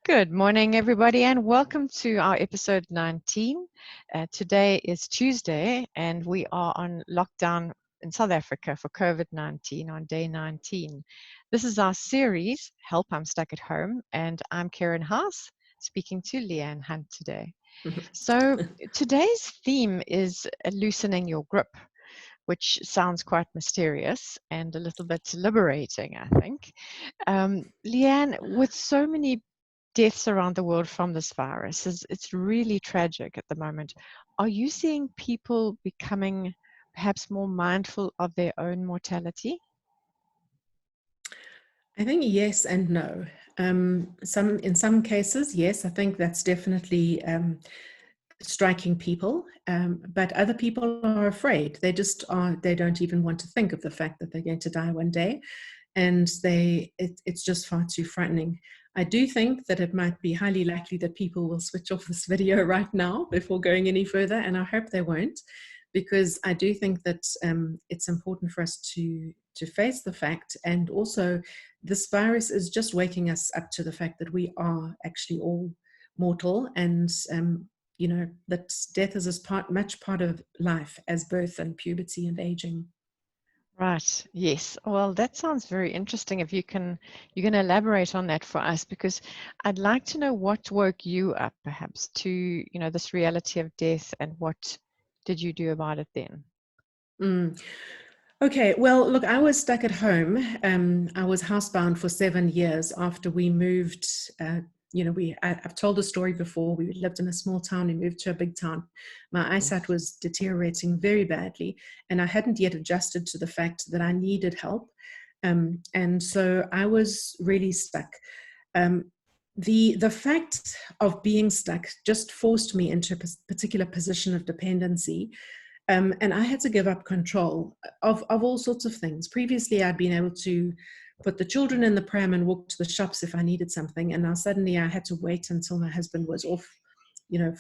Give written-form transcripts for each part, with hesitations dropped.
Good morning, everybody, and welcome to our episode 19. Today is Tuesday, and we are on lockdown in South Africa for COVID-19 on day 19. This is our series, Help, I'm Stuck at Home, and I'm Karen Haas, speaking to Leanne Hunt today. So today's theme is loosening your grip, which sounds quite mysterious and a little bit liberating, I think. Leanne, with so many deaths around the world from this virus, it's really tragic at the moment. Are you seeing people becoming perhaps more mindful of their own mortality? I think yes and no. In some cases, yes, I think that's definitely striking people. But other people are afraid. They just are. They don't even want to think of the fact that they're going to die one day, and it's just far too frightening. I do think that it might be highly likely that people will switch off this video right now before going any further, and I hope they won't, because I do think that it's important for us to face the fact, and also this virus is just waking us up to the fact that we are actually all mortal, and that death is as much part of life as birth and puberty and aging. Right. Yes. Well, that sounds very interesting. If you can elaborate on that for us, because I'd like to know what woke you up, perhaps, to this reality of death, and what did you do about it then? Mm. Okay, well, look, I was stuck at home. I was housebound for 7 years after we moved. I've told the story before. We lived in a small town. We moved to a big town. My eyesight Yes. was deteriorating very badly, and I hadn't yet adjusted to the fact that I needed help. And so I was really stuck. Um, the fact of being stuck just forced me into a particular position of dependency, and I had to give up control of all sorts of things. Previously, I'd been able to put the children in the pram and walk to the shops if I needed something. And now suddenly I had to wait until my husband was off,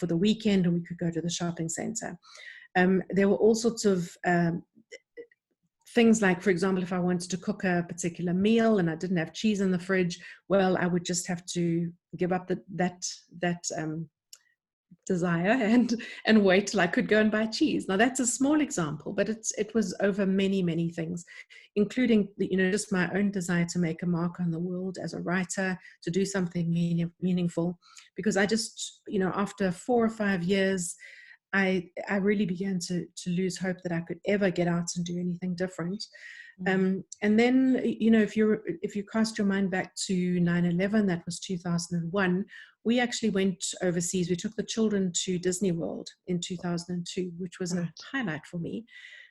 for the weekend, and we could go to the shopping center. There were all sorts of things like, for example, if I wanted to cook a particular meal and I didn't have cheese in the fridge, well, I would just have to give up that desire and wait till I could go and buy cheese. Now that's a small example, but it was over many things, including just my own desire to make a mark on the world as a writer, to do something meaningful, because I just after 4 or 5 years I really began to lose hope that I could ever get out and do anything different. And then, if you cast your mind back to 9/11, that was 2001, we actually went overseas. We took the children to Disney World in 2002, which was a Right. highlight for me.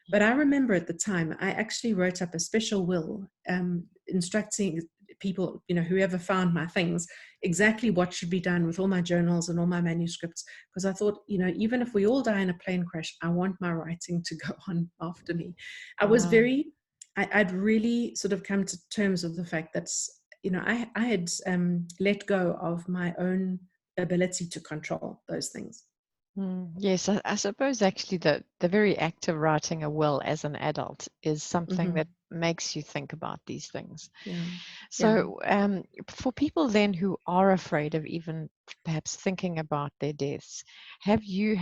But I remember at the time, I actually wrote up a special will, instructing people, whoever found my things, exactly what should be done with all my journals and all my manuscripts. Because I thought, even if we all die in a plane crash, I want my writing to go on after me. I was Wow. I'd really sort of come to terms with the fact that, I had let go of my own ability to control those things. Yes, I suppose actually the very act of writing a will as an adult is something that Hmm. makes you think about these things. Yeah. Yeah. So, for people then who are afraid of even perhaps thinking about their deaths, have you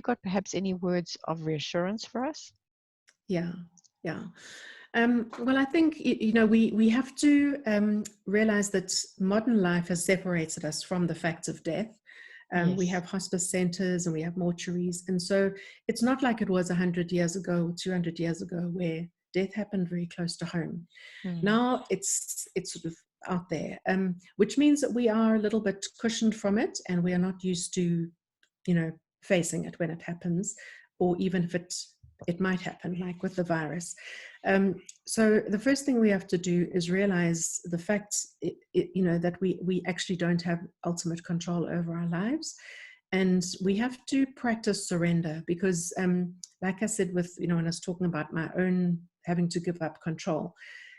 got perhaps any words of reassurance for us? Yeah. Yeah. Well, I think we have to realize that modern life has separated us from the fact of death. We Yes. have hospice centers and we have mortuaries, and so it's not like it was 100 years ago or 200 years ago, where death happened very close to home. Mm. Now it's sort of out there, which means that we are a little bit cushioned from it, and we are not used to facing it when it happens, or even if it might happen, like with the virus. So the first thing we have to do is realize the fact, that we actually don't have ultimate control over our lives, and we have to practice surrender, because, like I said, when I was talking about my own having to give up control,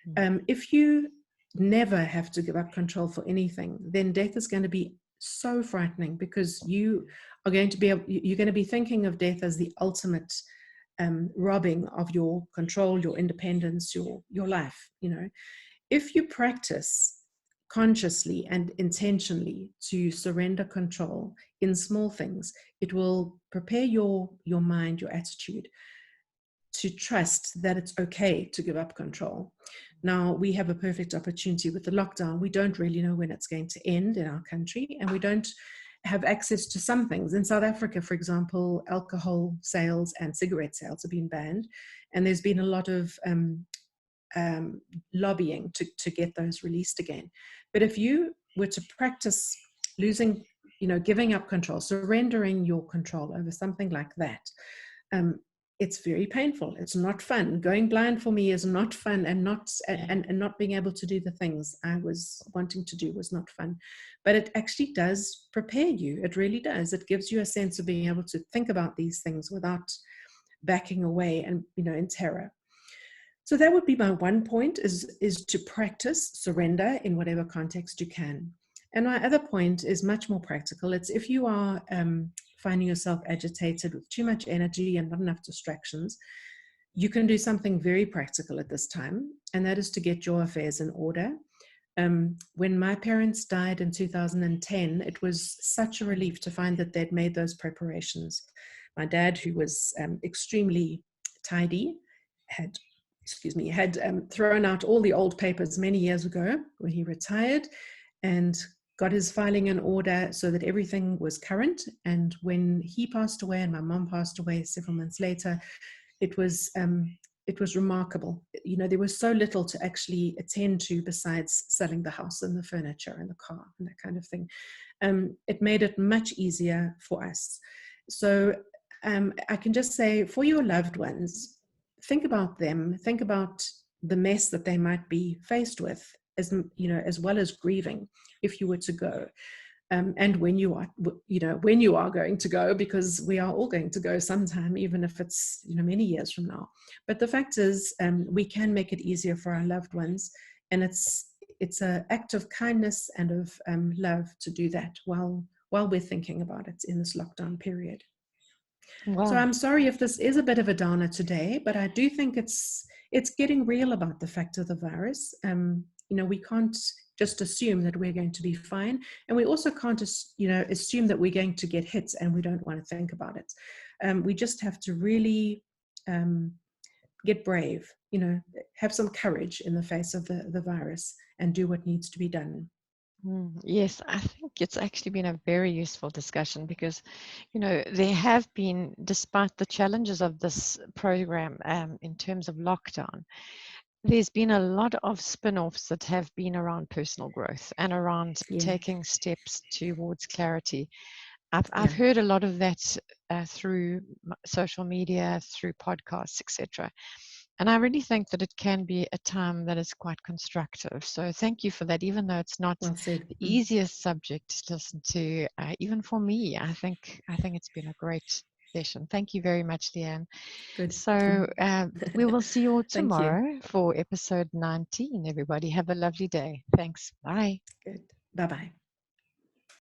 Mm. if you never have to give up control for anything, then death is going to be so frightening, because you're going to be thinking of death as the ultimate robbing of your control, your independence, your life. If you practice consciously and intentionally to surrender control in small things, it will prepare your mind, your attitude, to trust that it's okay to give up control. Now, we have a perfect opportunity with the lockdown. We don't really know when it's going to end in our country, and we don't have access to some things. In South Africa, for example, alcohol sales and cigarette sales have been banned, and there's been a lot of lobbying to get those released again. But if you were to practice losing, giving up control, surrendering your control over something like that, it's very painful. It's not fun. Going blind for me is not fun, and not being able to do the things I was wanting to do was not fun. But it actually does prepare you. It really does. It gives you a sense of being able to think about these things without backing away and, in terror. So that would be my one point, is to practice surrender in whatever context you can. And my other point is much more practical. It's if you are finding yourself agitated with too much energy and not enough distractions, you can do something very practical at this time, and that is to get your affairs in order. When my parents died in 2010, it was such a relief to find that they'd made those preparations. My dad, who was extremely tidy, had thrown out all the old papers many years ago when he retired, and got his filing in order so that everything was current. And when he passed away and my mom passed away several months later, it was remarkable. There was so little to actually attend to besides selling the house and the furniture and the car and that kind of thing. It made it much easier for us. So I can just say, for your loved ones, think about them, think about the mess that they might be faced with, as well as grieving if you were to go. And when you are going to go, because we are all going to go sometime, even if it's many years from now. But the fact is, we can make it easier for our loved ones, and it's an act of kindness and of love to do that while we're thinking about it in this lockdown period. Wow. So I'm sorry if this is a bit of a downer today, but I do think it's getting real about the fact of the virus. We can't just assume that we're going to be fine, and we also can't assume that we're going to get hit and we don't want to think about it. We just have to really get brave, have some courage in the face of the virus and do what needs to be done. Yes, I think it's actually been a very useful discussion because, there have been, despite the challenges of this program in terms of lockdown, there's been a lot of spin-offs that have been around personal growth and around taking steps towards clarity. I've heard a lot of that through social media, through podcasts, etc. And I really think that it can be a time that is quite constructive. So thank you for that, even though it's not the easiest subject to listen to, even for me. I think it's been a great session. Thank you very much, Leanne. Good. So we will see you all Thank tomorrow you. for episode 19. Everybody have a lovely day. Thanks. Bye. Good. Bye-bye.